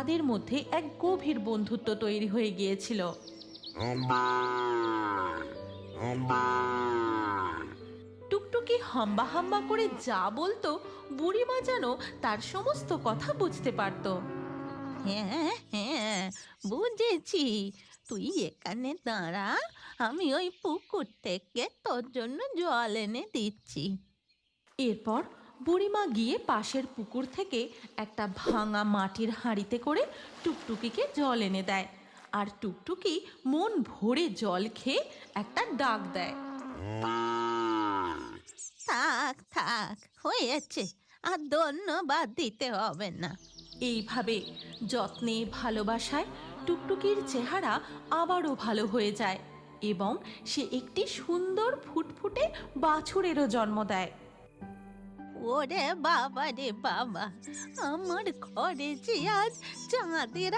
তাদের মধ্যে এক গভীর বন্ধুত্ব তৈরি হয়ে গিয়েছিল। টুকটুকি হাম্বা হাম্বা করে যা বলতো বুড়িমা যেন তার সমস্ত কথা বুঝতে পারত। হ্যাঁ হ্যাঁ, বুঝেছি। তুই এখানে দাঁড়া, আমি ওই পুকুর থেকে তোর জন্য জল এনে দিচ্ছি। এরপর বুড়িমা গিয়ে পাশের পুকুর থেকে একটা ভাঙা মাটির হাঁড়িতে করে টুকটুকিকে জল এনে দেয়। আর টুকটুকি মন ভরে জল খেয়ে একটা ডাক দেয়। থাক থাক, হয়েছে, আর ধন্যবাদ দিতে হবে না। এইভাবে যত্নে ভালোবাসায় টুকটুকির চেহারা আবারও ভালো হয়ে যায় এবং সে একটি সুন্দর ফুটফুটে বাছুরেরও জন্ম দেয়। ওরে বাবা রে বাবা, আমার ঘরে যে আজ চাঁদের